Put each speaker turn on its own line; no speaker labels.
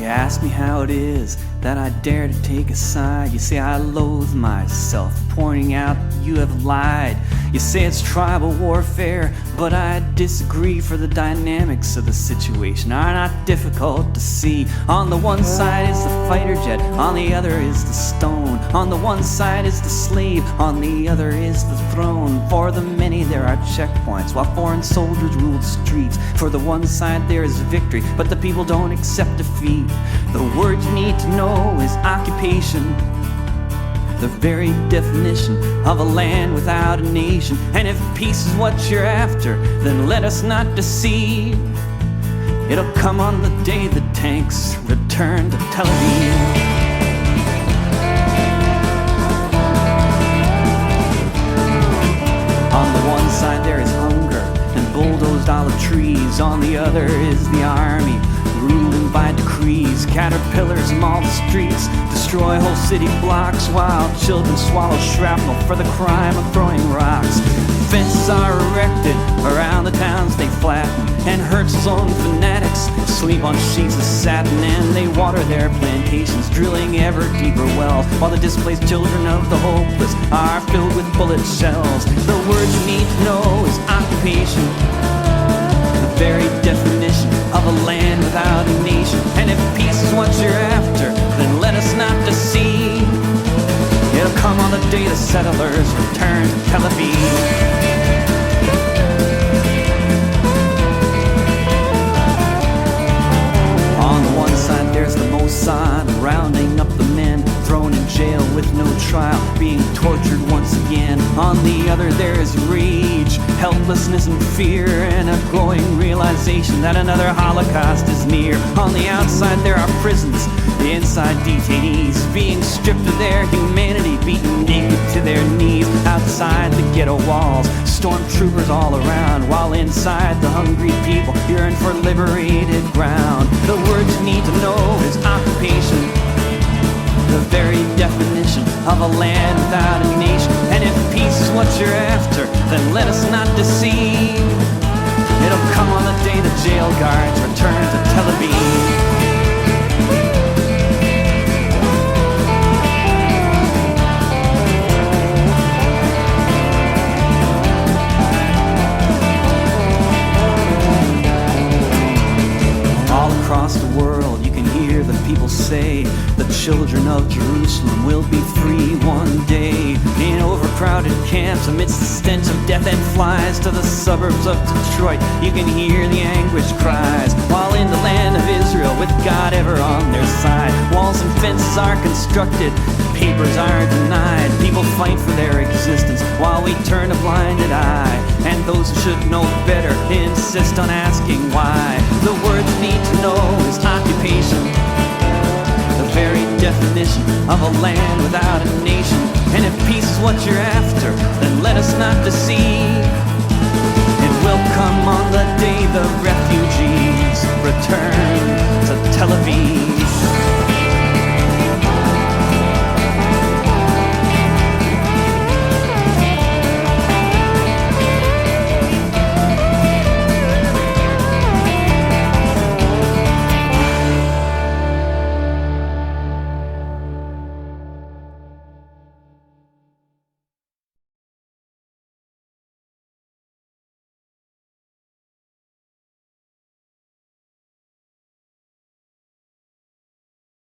You ask me how it is that I dare to take a side. You say I loathe myself, pointing out you have lied. You say it's tribal warfare, but I disagree, for the dynamics of the situation are not difficult to see. On the one side is the fighter jet, on the other is the stone. On the one side is the slave, on the other is the throne. For the many there are checkpoints, while foreign soldiers rule the streets. For the one side there is victory, but the people don't accept defeat. The word you need to know is occupation, the very definition of a land without a nation. And if peace is what you're after, then let us not deceive. It'll come on the day the tanks return to Tel Aviv. On the one side there is hunger and bulldozed olive trees. On the other is the army, ruling by decrees. Caterpillars maul the streets, destroy whole city blocks, while children swallow shrapnel for the crime of throwing rocks. Fences are erected around the towns they flatten, and Herzl's own fanatics sleep on sheets of satin. And they water their plantations, drilling ever deeper wells, while the displaced children of the hopeless are filled with bullet shells. The word you need to know is occupation, the very definition of a land without a nation. And if peace is what you're after, then let us not deceive. It'll come on the day the settlers return to Tel Aviv. On the one side there's the Mossad, rounding up the men thrown in jail with no trial, being tortured once again. On the other there is rage, helplessness and fear, and a growing realization that another Holocaust is near. On the outside there are prisons, the inside detainees being stripped of their humanity, beaten naked to their knees. Outside the ghetto walls, stormtroopers all around, while inside the hungry people yearn for liberated ground. The word you need to know is occupation, the very definition of a land without a nation. And if peace is what you're after, then let us not deceive. It'll come on the day the jail guards return to Tel Aviv. Across the world you can hear the people say the children of Jerusalem will be free one day. In overcrowded camps amidst the stench of death and flies to the suburbs of Detroit, you can hear the anguish cries. While in the land of Israel, with God ever on their side, walls and fences are constructed, papers are denied. People fight for their existence while we turn a blinded eye, and those who should know better insist on asking why. The word you need to know is occupation, the very definition of a land without a nation. And if peace is what you're after, then let us not deceive. It will come on the day the refugees return